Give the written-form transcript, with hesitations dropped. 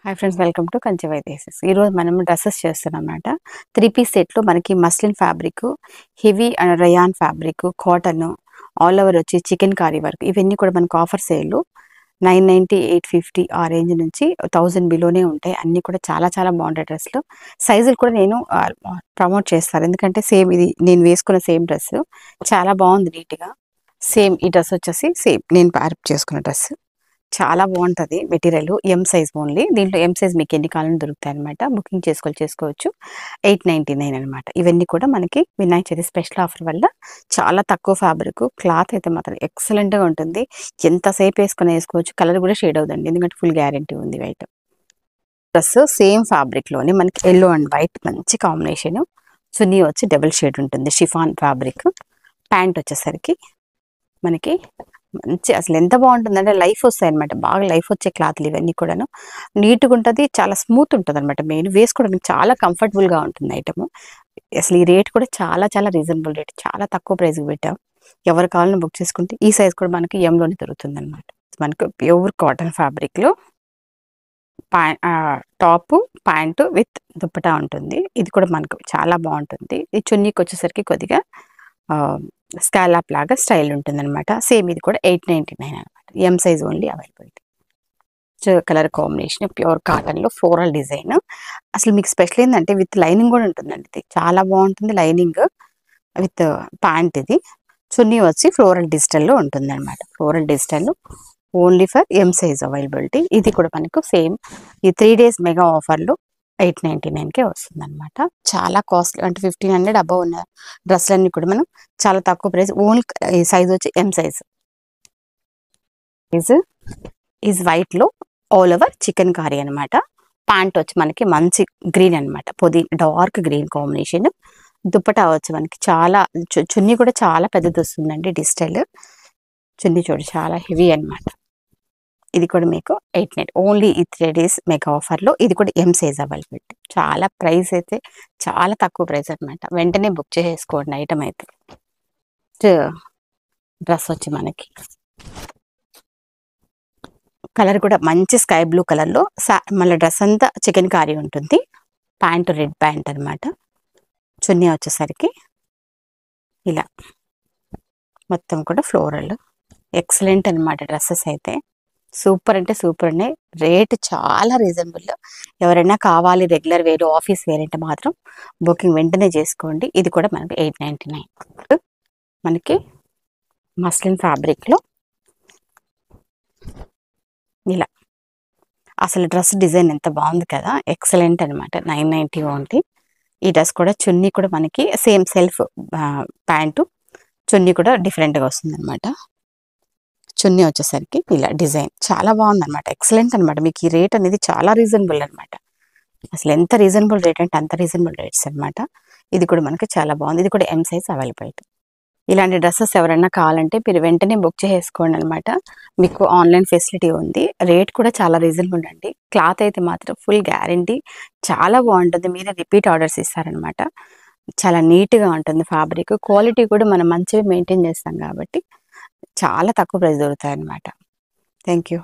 Hi friends, welcome to Kanchi వైదేశస్. ఈరోజు మనం డ్రెస్సెస్ చేస్తున్నాం అన్నమాట. 3 పీస్ సెట్లో మనకి muslin fabric, heavy rayon fabric, cotton, all over వచ్చి చికెన్ కారీ వర్క్, ఇవన్నీ కూడా మనకు ఆఫర్ సేల్ 990, 850 ఆ రేంజ్ నుంచి 1000 బిలోనే ఉంటాయి. అన్నీ కూడా చాలా చాలా బాగుంటాయి డ్రెస్లు. సైజులు కూడా నేను ప్రమోట్ చేస్తాను, ఎందుకంటే సేమ్ ఇది నేను వేసుకున్న సేమ్ డ్రెస్ చాలా బాగుంది, నీట్గా. సేమ్ ఈ డ్రెస్ వచ్చేసి సేమ్ నేను ప్యారప్ చేసుకున్న డ్రెస్ చాలా బాగుంటుంది. Material M size only. దీంట్లో ఎం సైజ్ మీకు ఎన్ని కాలం దొరుకుతాయి అనమాట. బుకింగ్ చేసుకోవచ్చు. 899 అనమాట. ఇవన్నీ కూడా మనకి వినాయక చవితి స్పెషల్ ఆఫర్ వల్ల చాలా తక్కువ ఫ్యాబ్రిక్. క్లాత్ అయితే మాత్రం ఎక్సలెంట్గా ఉంటుంది. ఎంతసేపు వేసుకోవచ్చు. కలర్ కూడా షేడ్ అవుతుంది, ఎందుకంటే ఫుల్ గ్యారంటీ ఉంది. వైట్ డ్రెస్ సేమ్ ఫ్యాబ్రిక్లోనే మనకి ఎల్లో అండ్ వైట్ మంచి కాంబినేషన్. చున్నీ వచ్చి డబుల్ షేడ్ ఉంటుంది, షిఫాన్ ఫ్యాబ్రిక్. ప్యాంట్ వచ్చేసరికి మనకి మంచి, అసలు ఎంత బాగుంటుందంటే లైఫ్ వస్తాయి అనమాట. బాగా లైఫ్ వచ్చే క్లాత్లు ఇవన్నీ కూడాను. నీట్గా ఉంటుంది, చాలా స్మూత్ ఉంటుంది అనమాట. మెయిన్ వేసుకోవడానికి చాలా కంఫర్టబుల్గా ఉంటుంది ఐటమ్. అసలు ఈ రేట్ కూడా చాలా చాలా రీజనబుల్ రేట్, చాలా తక్కువ ప్రైస్కి పెట్టాం. ఎవరు కావాలని బుక్ చేసుకుంటే ఈ సైజ్ కూడా మనకి ఎంలోనే దొరుకుతుంది అనమాట. మనకు ప్యూర్ కాటన్ ఫ్యాబ్రిక్లో టాప్ ప్యాంటు విత్ దుప్పటా ఉంటుంది. ఇది కూడా మనకు చాలా బాగుంటుంది. ఈ చున్నీకి వచ్చేసరికి కొద్దిగా స్కాలప్ లాగా స్టైల్ ఉంటుంది అనమాట. సేమ్ ఇది కూడా 899 అనమాట. M size only availability. Colour combination pure కాటన్లో ఫ్లోరల్ డిజైన్. అసలు మీకు స్పెషల్ ఏంటంటే విత్ లైనింగ్ కూడా ఉంటుందండి. ఇది చాలా బాగుంటుంది, లైనింగ్ విత్ ప్యాంట్. ఇది చున్నీ వచ్చి ఫ్లోరల్ డిజిటల్లో ఉంటుంది అనమాట. Floral digital only for M size availability. ఇది కూడా మనకు సేమ్ ఈ 3 days మెగా ఆఫర్లో 899కే వస్తుంది అనమాట. చాలా కాస్ట్లీ, అంటే 1500 అబవ్ ఉన్న డ్రెస్లన్నీ కూడా మనం చాలా తక్కువ ప్రైస్. ఓన్లీ ఈ సైజ్ వచ్చి ఎం సైజ్. ఈజ్ వైట్లో ఆల్ ఓవర్ చికెన్ కర్రీ అనమాట. ప్యాంట్ వచ్చి మనకి మంచి గ్రీన్ అనమాట, డార్క్ గ్రీన్ కాంబినేషన్. దుప్పటా వచ్చి మనకి చాలా చున్నీ కూడా చాలా పెద్దది వస్తుందండి. డిజిటల్ చున్నీ చూడు, చాలా హెవీ అనమాట. ఇది కూడా మీకు 890 ఓన్లీ ఈ 3 days మెగా ఆఫర్లో. ఇది కూడా ఎం సైజ్ అవైలబిలిటీ. చాలా ప్రైస్ అయితే చాలా తక్కువ ప్రైస్ అనమాట. వెంటనే బుక్ చేసుకోండి ఐటమ్ అయితే. డ్రెస్ వచ్చి మనకి కలర్ కూడా మంచి స్కై బ్లూ కలర్లో, మళ్ళీ డ్రెస్ అంతా చికెన్ కర్రీ ఉంటుంది. ప్యాంటు రెడ్ ప్యాంట్ అనమాట. చున్నీ వచ్చేసరికి ఇలా మొత్తం కూడా ఫ్లోరల్. ఎక్సలెంట్ అనమాట. డ్రెస్సెస్ అయితే సూపర్ అంటే సూపర్ ఉన్నాయి. రేట్ చాలా రీజనబుల్. ఎవరైనా కావాలి రెగ్యులర్ వేరు, ఆఫీస్ వేర్ అంటే మాత్రం బుకింగ్ వెంటనే చేసుకోండి. ఇది కూడా మనకి 899. మనకి మస్లిన్ ఫ్యాబ్రిక్లో ఇలా అసలు డ్రెస్ డిజైన్ ఎంత బాగుంది కదా, ఎక్సలెంట్ అనమాట. 990 ఓన్లీ. ఈ డ్రెస్ కూడా చున్నీ కూడా మనకి సేమ్ సెల్ఫ్ ప్యాంటు, చున్నీ కూడా డిఫరెంట్గా వస్తుంది అనమాట. చున్నీ వచ్చేసరికి ఇలా డిజైన్ చాలా బాగుంది అనమాట. ఎక్సలెంట్ అనమాట. మీకు ఈ రేట్ అనేది చాలా రీజనబుల్ అనమాట. అసలు ఎంత రీజనబుల్ రేట్ అంటే అంత రీజనబుల్ రేట్స్ అనమాట. ఇది కూడా మనకి చాలా బాగుంది. ఇది కూడా ఎం సైజ్ అవైలబిలిటీ. ఇలాంటి డ్రెస్సెస్ ఎవరైనా కావాలంటే మీరు వెంటనే బుక్ చేసుకోండి అనమాట. మీకు ఆన్లైన్ ఫెసిలిటీ ఉంది. రేట్ కూడా చాలా రీజనబుల్ అండి. క్లాత్ అయితే మాత్రం ఫుల్ గ్యారంటీ, చాలా బాగుంటుంది. మీరే రిపీట్ ఆర్డర్స్ ఇస్తారనమాట. చాలా నీట్గా ఉంటుంది ఫ్యాబ్రిక్. క్వాలిటీ కూడా మనం మంచిగా మెయింటైన్ చేస్తాం కాబట్టి చాలా తక్కువ ప్రైస్ దొరుకుతాయి అనమాట. Thank you.